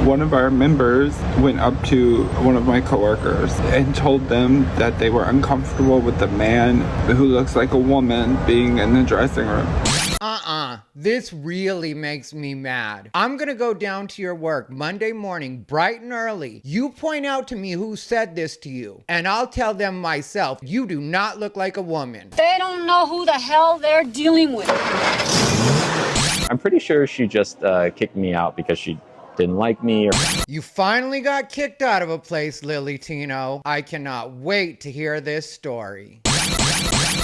One of our members went up to one of my coworkers and told them that they were uncomfortable with the man who looks like a woman being in the dressing room. This really makes me mad. I'm gonna go down to your work Monday morning, bright and early. You point out to me who said this to you, and I'll tell them myself, you do not look like a woman. They don't know who the hell they're dealing with. I'm pretty sure she just kicked me out because she didn't like me. You finally got kicked out of a place, LilyTino. I cannot wait to hear this story.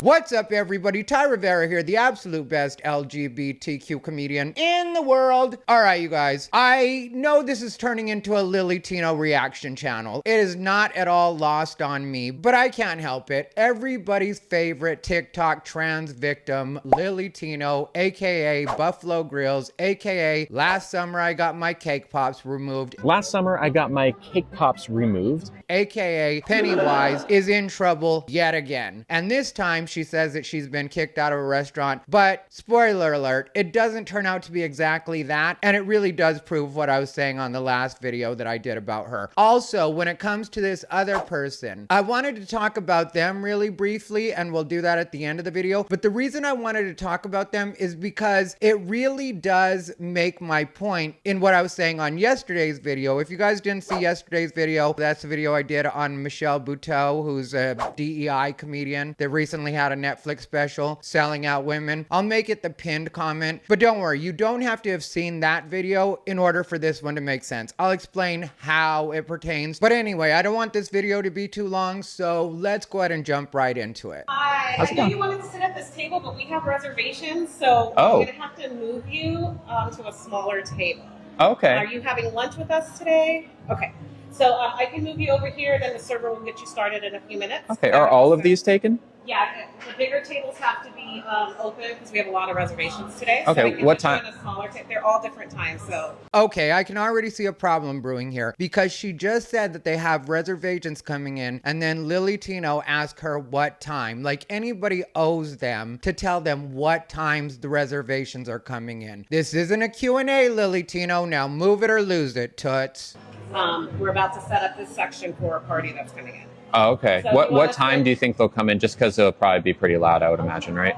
What's up, everybody? Ty Rivera here, the absolute best LGBTQ comedian in the world. All right, you guys, I know this is turning into a LilyTino reaction channel. It is not at all lost on me, but I can't help it. Everybody's favorite TikTok trans victim, LilyTino, aka Buffalo Grills, aka last summer I got my cake pops removed, Last summer, I got my cake pops removed. aka Pennywise, is in trouble yet again. And this time she says that she's been kicked out of a restaurant, but spoiler alert, it doesn't turn out to be exactly that, and it really does prove what I was saying on the last video that I did about her. Also, when it comes to this other person, I wanted to talk about them really briefly, and we'll do that at the end of the video, but the reason I wanted to talk about them is because it really does make my point in what I was saying on yesterday's video. If you guys didn't see yesterday's video, that's the video I did on Michelle Buteau, who's a DEI comedian that recently had a Netflix special, Selling Out Women. I'll make it the pinned comment, but don't worry, you don't have to have seen that video in order for this one to make sense. I'll explain how it pertains. But anyway, I don't want this video to be too long, so let's go ahead and jump right into it. Hi, I know you wanted to sit at this table, but we have reservations, so I'm gonna have to move you to a smaller table. Okay. Are you having lunch with us today? Okay. So I can move you over here, then the server will get you started in a few minutes. Okay, are all of these taken? Yeah, the bigger tables have to be open because we have a lot of reservations today. Okay, so I can what put you time? in a smaller they're all different times, so. Okay, I can already see a problem brewing here because she just said that they have reservations coming in, and then LilyTino asked her what time. Like anybody owes them to tell them what times the reservations are coming in. This isn't a Q&A, LilyTino. Now move it or lose it, toots. We're about to set up this section for a party that's coming in. Oh, okay. So What time do you think they'll come in? Just because it'll probably be pretty loud, I would imagine, right?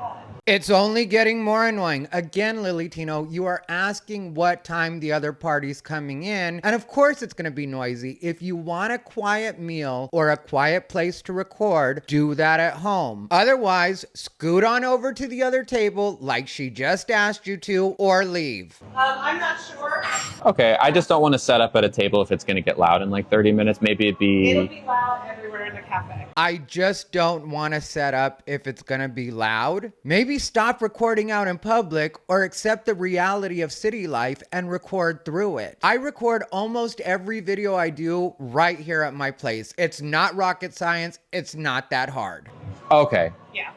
It's only getting more annoying. Again, LilyTino, you are asking what time the other party's coming in, and of course it's gonna be noisy. If you want a quiet meal or a quiet place to record, do that at home. Otherwise, scoot on over to the other table like she just asked you to, or leave. I'm not sure. Okay, I just don't want to set up at a table if it's going to get loud in like 30 minutes. Maybe It'll be loud everywhere in the cafe. I just don't want to set up if it's gonna be loud. Maybe stop recording out in public or accept the reality of city life and record through it. I record almost every video I do right here at my place. It's not rocket science. It's not that hard. Okay. Yeah.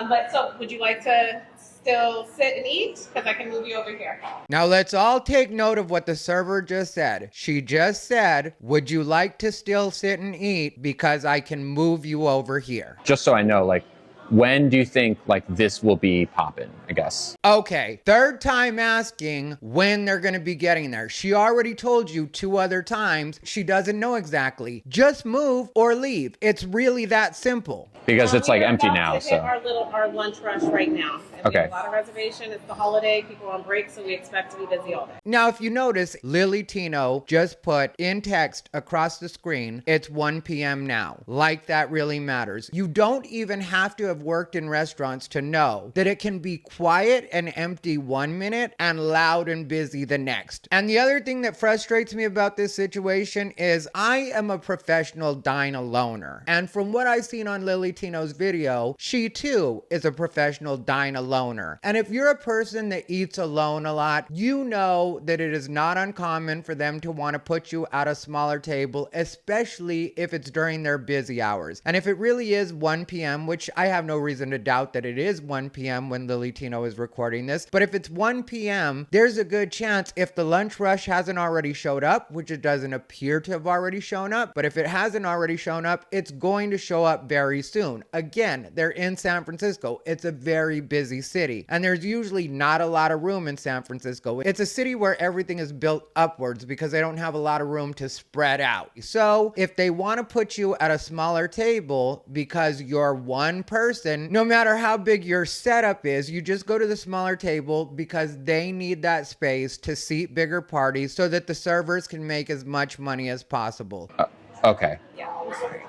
But so would you like to still sit and eat? Because I can move you over here. Now let's all take note of what the server just said. She just said, would you like to still sit and eat because I can move you over here? Just so I know, like, when do you think like this will be poppin', I guess? Okay, third time asking when they're gonna be getting there. She already told you 2 other times. She doesn't know exactly. Just move or leave. It's really that simple. Because it's like empty now, We're about to hit so. our lunch rush right now. And Okay. We have a lot of reservation. It's the holiday. People are on break, so we expect to be busy all day. Now, if you notice, LilyTino just put in text across the screen, it's 1 p.m. now. Like that really matters. You don't even have to have worked in restaurants to know that it can be quiet and empty 1 minute and loud and busy the next. And the other thing that frustrates me about this situation is I am a professional dine-aloner. And from what I've seen on LilyTino's video, she too is a professional dine-aloner. And if you're a person that eats alone a lot, you know that it is not uncommon for them to want to put you at a smaller table, especially if it's during their busy hours. And if it really is 1 p.m., which I have no reason to doubt that it is 1 p.m. when LilyTino is recording this, but if it's 1 p.m., there's a good chance if the lunch rush hasn't already showed up, which it doesn't appear to have already shown up, but if it hasn't already shown up, it's going to show up very soon. soon. Again, they're in San Francisco. It's a very busy city, and there's usually not a lot of room in San Francisco. It's a city where everything is built upwards because they don't have a lot of room to spread out. So if they want to put you at a smaller table because you're one person, no matter how big your setup is, you just go to the smaller table because they need that space to seat bigger parties so that the servers can make as much money as possible. Okay. Yeah, I'm sorry.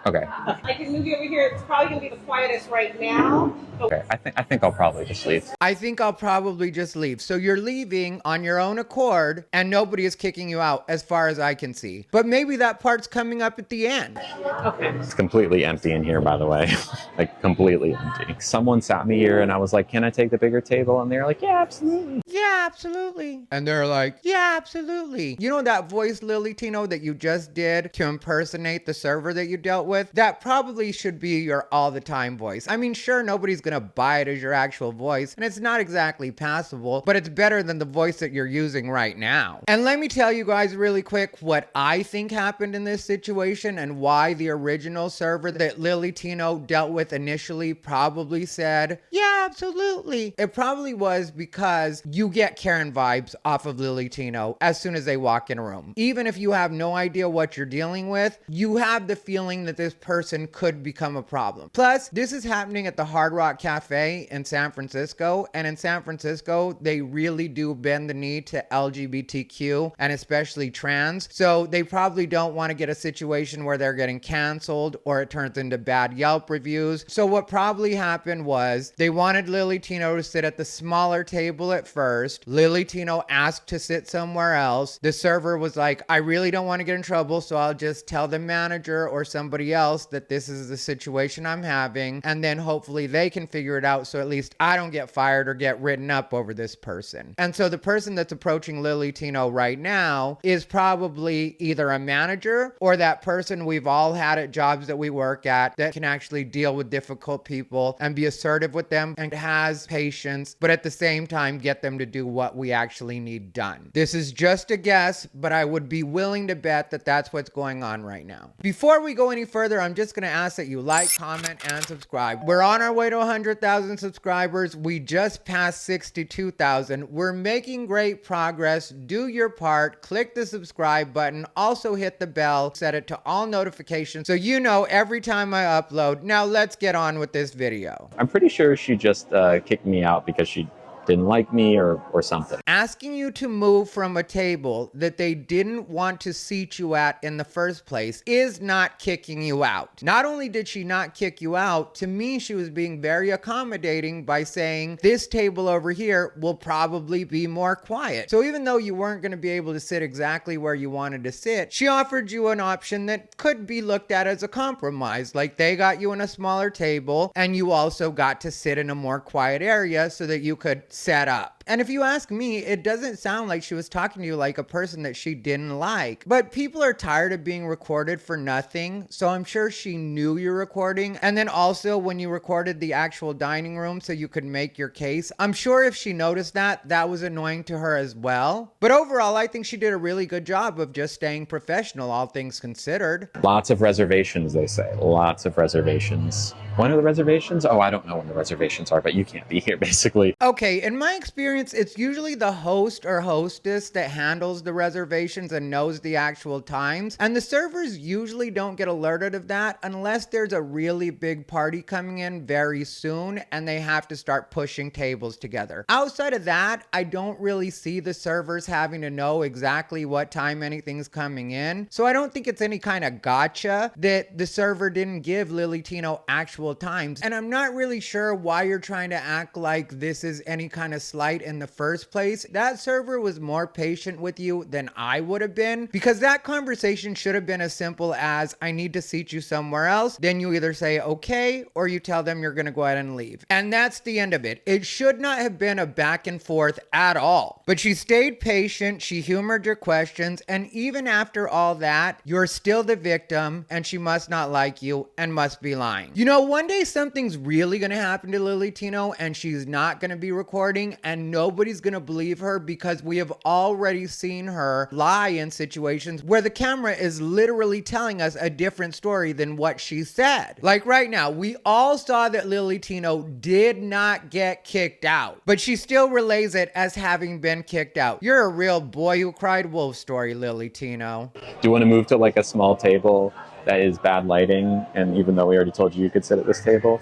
Okay. I can move you over here. It's probably going to be the quietest right now. Okay. I think I'll probably just leave. I think I'll probably just leave. So you're leaving on your own accord and nobody is kicking you out as far as I can see. But maybe that part's coming up at the end. Okay. It's completely empty in here, by the way. Like, completely empty. Someone sat me here and I was like, can I take the bigger table? And they're like, yeah, absolutely. Yeah, absolutely. And they're like, yeah, absolutely. You know that voice, LilyTino, that you just did to impersonate the server that you dealt with? That probably should be your all the time voice. I mean, sure, nobody's gonna buy it as your actual voice, and it's not exactly passable, but it's better than the voice that you're using right now. And let me tell you guys really quick what I think happened in this situation and why the original server that LilyTino dealt with initially probably said, yeah, absolutely. It probably was because you get Karen vibes off of LilyTino as soon as they walk in a room. Even if you have no idea what you're dealing with, you have the feeling that this person could become a problem. Plus, this is happening at the Hard Rock Cafe in San Francisco, and in San Francisco, they really do bend the knee to LGBTQ and especially trans, so they probably don't want to get a situation where they're getting canceled or it turns into bad Yelp reviews. So what probably happened was they wanted LilyTino to sit at the smaller table at first. LilyTino asked to sit somewhere else. The server was like, I really don't want to get in trouble, so I'll just tell the manager or somebody else that this is the situation I'm having, and then hopefully they can figure it out so at least I don't get fired or get written up over this person. And so the person that's approaching LilyTino right now is probably either a manager or that person we've all had at jobs that we work at that can actually deal with difficult people and be assertive with them and has patience, but at the same time get them to do what we actually need done. This is just a guess, but I would be willing to bet that that's what's going on right now. Before we go any further, I'm just going to ask that you like, comment, and subscribe. We're on our way to 100,000 subscribers. We just passed 62,000. We're making great progress. Do your part. Click the subscribe button. Also hit the bell. Set it to all notifications so you know every time I upload. Now let's get on with this video. I'm pretty sure she just kicked me out because she didn't like me or something. Asking you to move from a table that they didn't want to seat you at in the first place is not kicking you out. Not only did she not kick you out, to me she was being very accommodating by saying this table over here will probably be more quiet. So even though you weren't going to be able to sit exactly where you wanted to sit, she offered you an option that could be looked at as a compromise. Like they got you in a smaller table and you also got to sit in a more quiet area so that you could set up. And if you ask me, it doesn't sound like she was talking to you like a person that she didn't like. But people are tired of being recorded for nothing, so I'm sure she knew you're recording. And then also when you recorded the actual dining room so you could make your case, I'm sure if she noticed that, that was annoying to her as well. But overall, I think she did a really good job of just staying professional, all things considered. Lots of reservations, they say. Lots of reservations. When are the reservations? Oh, I don't know when the reservations are, but you can't be here, basically. Okay, in my experience, it's usually the host or hostess that handles the reservations and knows the actual times. And the servers usually don't get alerted of that unless there's a really big party coming in very soon and they have to start pushing tables together. Outside of that, I don't really see the servers having to know exactly what time anything's coming in. So I don't think it's any kind of gotcha that the server didn't give LilyTino actual times. And I'm not really sure why you're trying to act like this is any kind of slight in the first place. That server was more patient with you than I would have been, because that conversation should have been as simple as, I need to seat you somewhere else. Then you either say okay or you tell them you're going to go ahead and leave. And that's the end of it. It should not have been a back and forth at all. But she stayed patient, she humored your questions, and even after all that, you're still the victim and she must not like you and must be lying. You know, one day something's really going to happen to LilyTino and she's not going to be recording and nobody's gonna believe her because we have already seen her lie in situations where the camera is literally telling us a different story than what she said. Like right now, we all saw that LilyTino did not get kicked out, but she still relays it as having been kicked out. You're a real boy who cried wolf story, LilyTino. Do you want to move to like a small table that is bad lighting? And even though we already told you could sit at this table.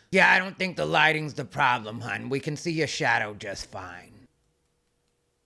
Yeah, I don't think the lighting's the problem, hun. We can see your shadow just fine.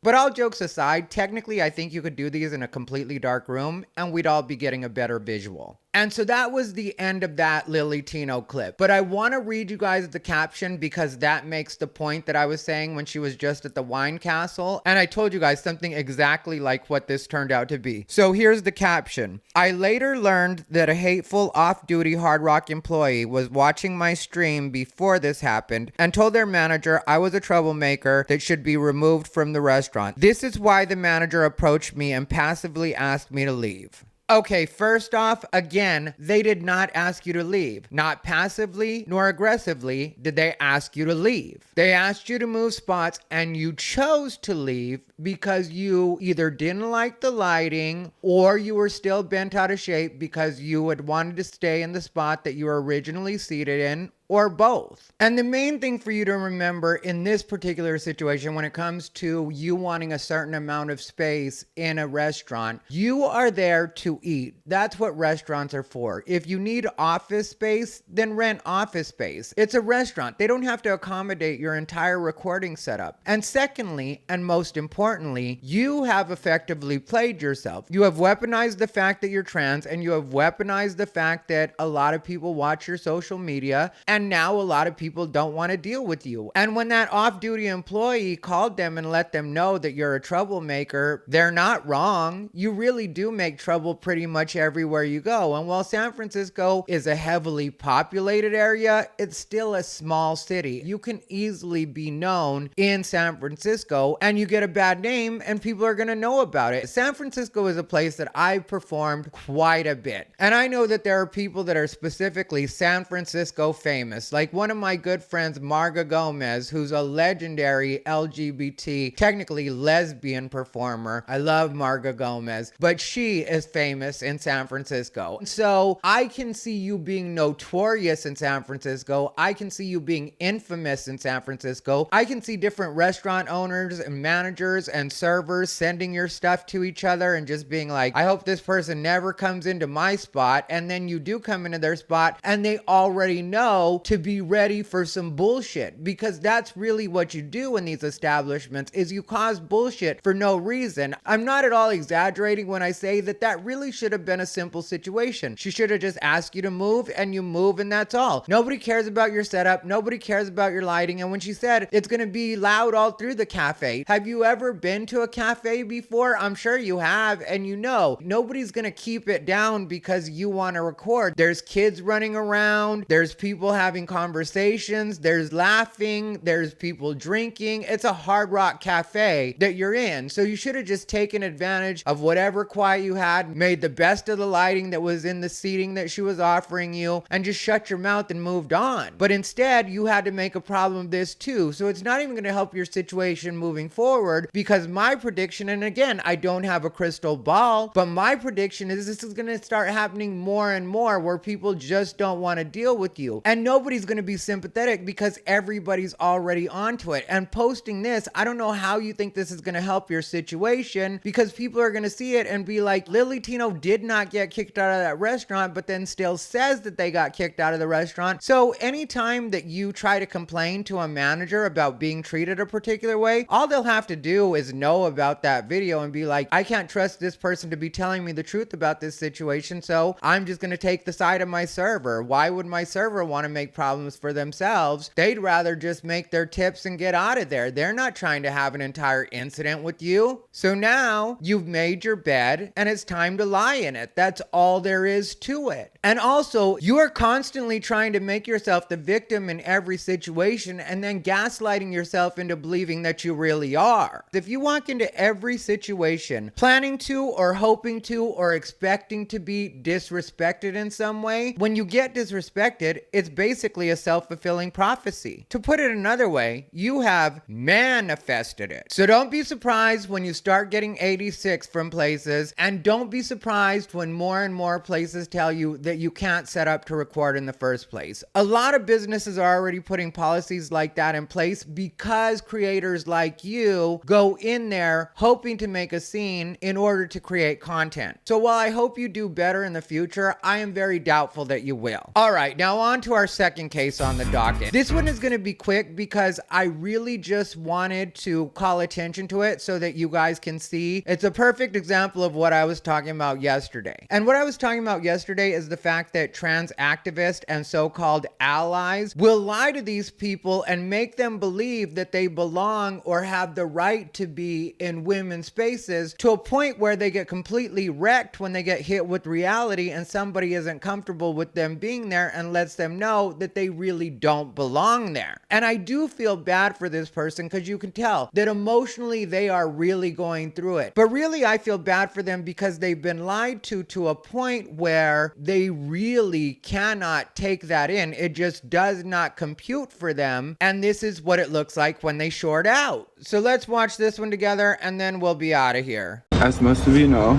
But all jokes aside, technically I think you could do these in a completely dark room and we'd all be getting a better visual. And so that was the end of that LilyTino clip. But I want to read you guys the caption because that makes the point that I was saying when she was just at the wine castle. And I told you guys something exactly like what this turned out to be. So here's the caption. I later learned that a hateful off-duty Hard Rock employee was watching my stream before this happened and told their manager I was a troublemaker that should be removed from the restaurant. This is why the manager approached me and passively asked me to leave. Okay, first off, again, they did not ask you to leave. Not passively nor aggressively did they ask you to leave. They asked you to move spots and you chose to leave because you either didn't like the lighting or you were still bent out of shape because you had wanted to stay in the spot that you were originally seated in, or both. And the main thing for you to remember in this particular situation when it comes to you wanting a certain amount of space in a restaurant, you are there to eat. That's what restaurants are for. If you need office space, then rent office space. It's a restaurant. They don't have to accommodate your entire recording setup. And secondly, and most importantly, you have effectively played yourself. You have weaponized the fact that you're trans and you have weaponized the fact that a lot of people watch your social media and now a lot of people don't want to deal with you. And when that off-duty employee called them and let them know that you're a troublemaker, they're not wrong. You really do make trouble pretty much everywhere you go. And while San Francisco is a heavily populated area, it's still a small city. You can easily be known in San Francisco and you get a bad name and people are going to know about it. San Francisco is a place that I've performed quite a bit. And I know that there are people that are specifically San Francisco famous. Like one of my good friends, Marga Gomez, who's a legendary LGBT, technically lesbian performer. I love Marga Gomez, but she is famous in San Francisco. So I can see you being notorious in San Francisco. I can see you being infamous in San Francisco. I can see different restaurant owners and managers and servers sending your stuff to each other and just being like, I hope this person never comes into my spot. And then you do come into their spot and they already know to be ready for some bullshit, because that's really what you do in these establishments is you cause bullshit for no reason. I'm not at all exaggerating when I say that that really should have been a simple situation. She should have just asked you to move and you move and that's all. Nobody cares about your setup. Nobody cares about your lighting. And when she said it's going to be loud all through the cafe, have you ever been to a cafe before? I'm sure you have, and you know nobody's going to keep it down because you want to record. There's kids running around. There's people having conversations, there's laughing, there's people drinking. It's a Hard Rock cafe that you're in. So you should have just taken advantage of whatever quiet you had, made the best of the lighting that was in the seating that she was offering you, and just shut your mouth and moved on. But instead, you had to make a problem of this too. So it's not even going to help your situation moving forward, because my prediction, and again, I don't have a crystal ball, but my prediction is this is going to start happening more and more where people just don't want to deal with you. And nobody's going to be sympathetic because everybody's already onto it. And posting this, I don't know how you think this is going to help your situation, because people are going to see it and be like, LilyTino did not get kicked out of that restaurant, but then still says that they got kicked out of the restaurant. So anytime that you try to complain to a manager about being treated a particular way, all they'll have to do is know about that video and be like, I can't trust this person to be telling me the truth about this situation, so I'm just going to take the side of my server. Why would my server want to make problems for themselves? They'd rather just make their tips and get out of there. They're not trying to have an entire incident with you. So now you've made your bed and it's time to lie in it. That's all there is to it. And also, you are constantly trying to make yourself the victim in every situation and then gaslighting yourself into believing that you really are. If you walk into every situation planning to or hoping to or expecting to be disrespected in some way, when you get disrespected, it's basically basically a self-fulfilling prophecy. To put it another way, you have manifested it. So don't be surprised when you start getting 86 from places, and don't be surprised when more and more places tell you that you can't set up to record in the first place. A lot of businesses are already putting policies like that in place because creators like you go in there hoping to make a scene in order to create content. So while I hope you do better in the future, I am very doubtful that you will. All right, now on to our second case on the docket. This one is going to be quick because I really just wanted to call attention to it so that you guys can see. It's a perfect example of what I was talking about yesterday. And what I was talking about yesterday is the fact that trans activists and so-called allies will lie to these people and make them believe that they belong or have the right to be in women's spaces, to a point where they get completely wrecked when they get hit with reality and somebody isn't comfortable with them being there and lets them know that they really don't belong there. And I do feel bad for this person because you can tell that emotionally they are really going through it. But really I feel bad for them because they've been lied to a point where they really cannot take that in. It just does not compute for them. And this is what it looks like when they short out. So let's watch this one together and then we'll be out of here. As most of you know,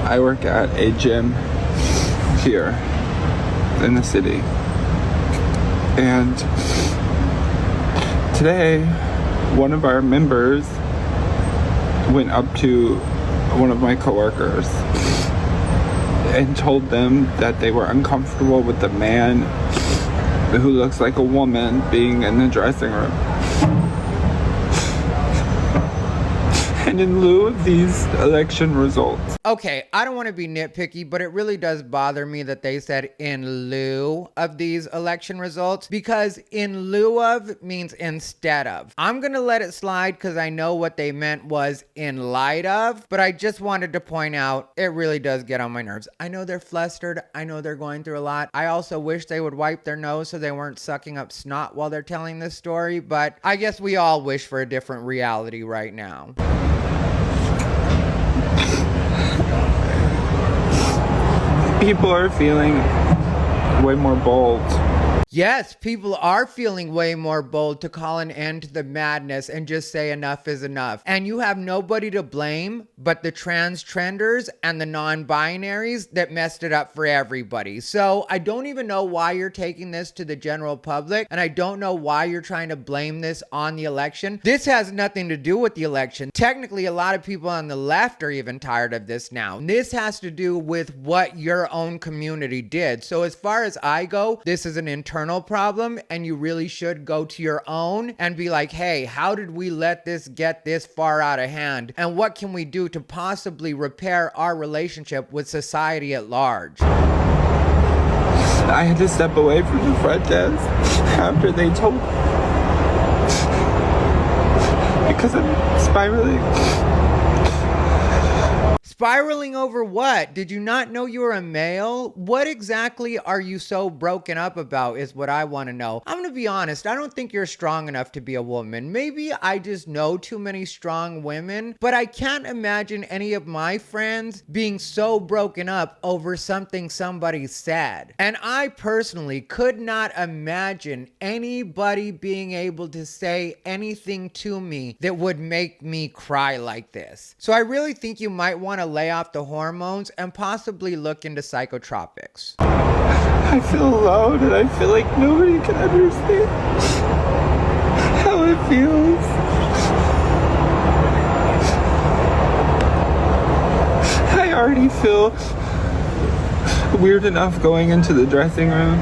I work at a gym here in the city. And today, one of our members went up to one of my coworkers and told them that they were uncomfortable with the man who looks like a woman being in the dressing room. And in lieu of these election results. Okay, I don't want to be nitpicky, but it really does bother me that they said in lieu of these election results, because in lieu of means instead of. I'm going to let it slide because I know what they meant was in light of, but I just wanted to point out it really does get on my nerves. I know they're flustered. I know they're going through a lot. I also wish they would wipe their nose so they weren't sucking up snot while they're telling this story, but I guess we all wish for a different reality right now. People are feeling way more bold. Yes, people are feeling way more bold to call an end to the madness and just say enough is enough. And you have nobody to blame but the trans trenders and the non-binaries that messed it up for everybody. So I don't even know why you're taking this to the general public, and I don't know why you're trying to blame this on the election. This has nothing to do with the election. Technically, a lot of people on the left are even tired of this now. This has to do with what your own community did. So as far as I go, this is an internal problem, and you really should go to your own and be like, hey, how did we let this get this far out of hand? And what can we do to possibly repair our relationship with society at large? I had to step away from the front desk after they told me, because I'm spiraling. Spiraling over what? Did you not know you were a male? What exactly are you so broken up about is what I want to know. I'm going to be honest. I don't think you're strong enough to be a woman. Maybe I just know too many strong women, but I can't imagine any of my friends being so broken up over something somebody said. And I personally could not imagine anybody being able to say anything to me that would make me cry like this. So I really think you might want to lay off the hormones and possibly look into psychotropics. I feel alone, and I feel like nobody can understand how it feels. I already feel weird enough going into the dressing room.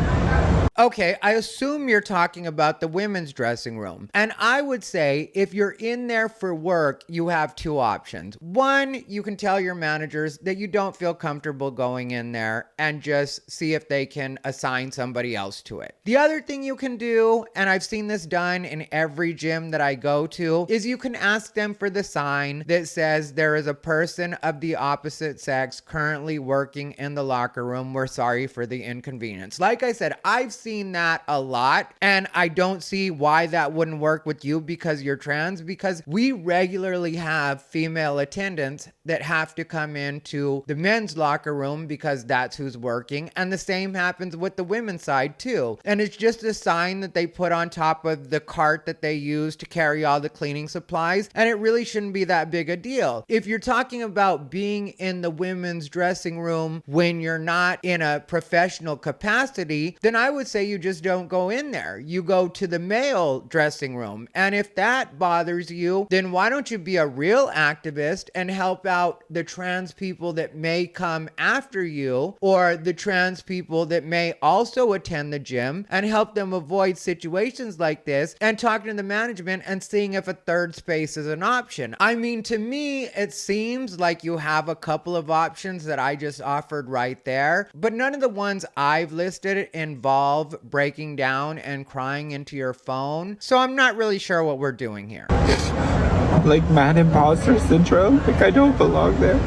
Okay, I assume you're talking about the women's dressing room. And I would say if you're in there for work, you have two options. One, you can tell your managers that you don't feel comfortable going in there and just see if they can assign somebody else to it. The other thing you can do, and I've seen this done in every gym that I go to, is you can ask them for the sign that says there is a person of the opposite sex currently working in the locker room. We're sorry for the inconvenience. Like I said, I've seen seen that a lot, and I don't see why that wouldn't work with you because you're trans, because we regularly have female attendants that have to come into the men's locker room because that's who's working, and the same happens with the women's side too. And it's just a sign that they put on top of the cart that they use to carry all the cleaning supplies, and it really shouldn't be that big a deal. If you're talking about being in the women's dressing room when you're not in a professional capacity, then I would say you just don't go in there. You go to the male dressing room. And if that bothers you, then why don't you be a real activist and help out the trans people that may come after you, or the trans people that may also attend the gym, and help them avoid situations like this, and talking to the management and seeing if a third space is an option. I mean, to me, it seems like you have a couple of options that I just offered right there, but none of the ones I've listed involve breaking down and crying into your phone. So I'm not really sure what we're doing here. Like mad imposter syndrome, like I don't belong there.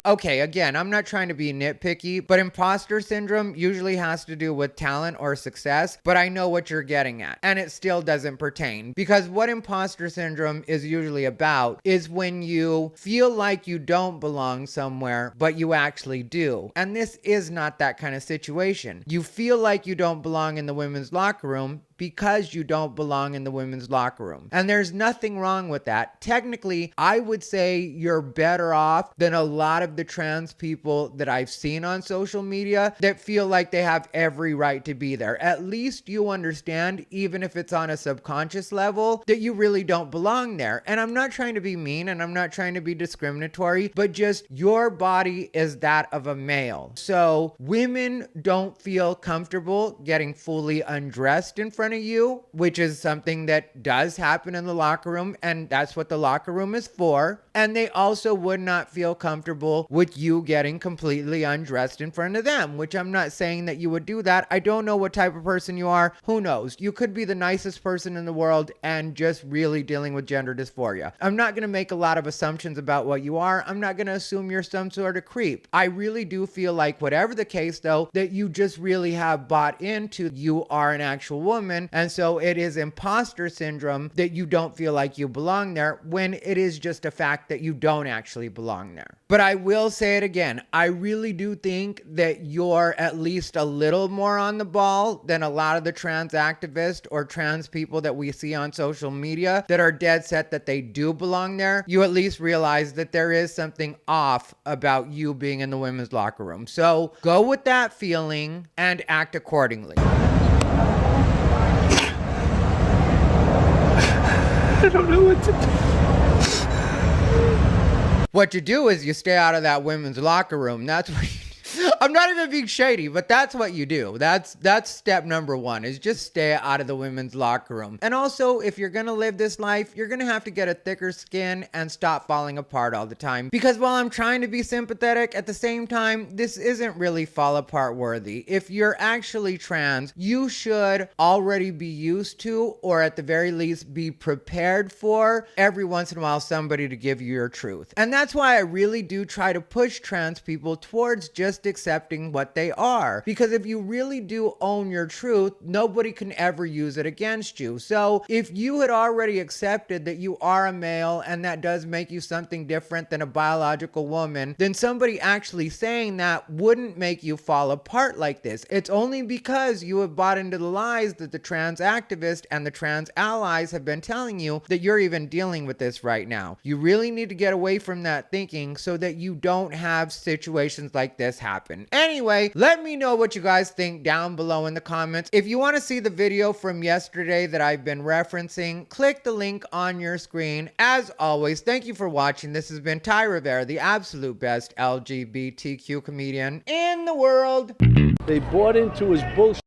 Okay, again, I'm not trying to be nitpicky, but imposter syndrome usually has to do with talent or success, but I know what you're getting at, and it still doesn't pertain, because what imposter syndrome is usually about is when you feel like you don't belong somewhere, but you actually do. And this is not that kind of situation. You feel like you don't belong in the women's locker room because you don't belong in the women's locker room. And there's nothing wrong with that. Technically, I would say you're better off than a lot of the trans people that I've seen on social media that feel like they have every right to be there. At least you understand, even if it's on a subconscious level, that you really don't belong there. And I'm not trying to be mean, and I'm not trying to be discriminatory, but just your body is that of a male. So women don't feel comfortable getting fully undressed in front of you, which is something that does happen in the locker room, and that's what the locker room is for. And they also would not feel comfortable with you getting completely undressed in front of them, which I'm not saying that you would do that. I don't know what type of person you are. Who knows? You could be the nicest person in the world and just really dealing with gender dysphoria. I'm not going to make a lot of assumptions about what you are. I'm not going to assume you're some sort of creep. I really do feel like, whatever the case though, that you just really have bought into you are an actual woman, and so it is imposter syndrome that you don't feel like you belong there, when it is just a fact that you don't actually belong there. But I will say it again, I really do think that you're at least a little more on the ball than a lot of the trans activists or trans people that we see on social media that are dead set that they do belong there. You at least realize that there is something off about you being in the women's locker room. So go with that feeling and act accordingly. I don't know what to do. What you do is you stay out of that women's locker room. That's what I'm not even being shady, but that's what you do. That's step number one, is just stay out of the women's locker room. And also, if you're gonna live this life, you're gonna have to get a thicker skin and stop falling apart all the time. Because while I'm trying to be sympathetic, at the same time, this isn't really fall apart worthy. If you're actually trans, you should already be used to, or at the very least be prepared for, every once in a while somebody to give you your truth. And that's why I really do try to push trans people towards just accepting what they are, because if you really do own your truth, nobody can ever use it against you. So if you had already accepted that you are a male and that does make you something different than a biological woman, then somebody actually saying that wouldn't make you fall apart like this. It's only because you have bought into the lies that the trans activists and the trans allies have been telling you that you're even dealing with this right now. You really need to get away from that thinking so that you don't have situations like this happen. Anyway, let me know what you guys think down below in the comments. If you want to see the video from yesterday that I've been referencing, click the link on your screen. As always, thank you for watching. This has been Ty Rivera, the absolute best LGBTQ comedian in the world. They bought into his bullshit.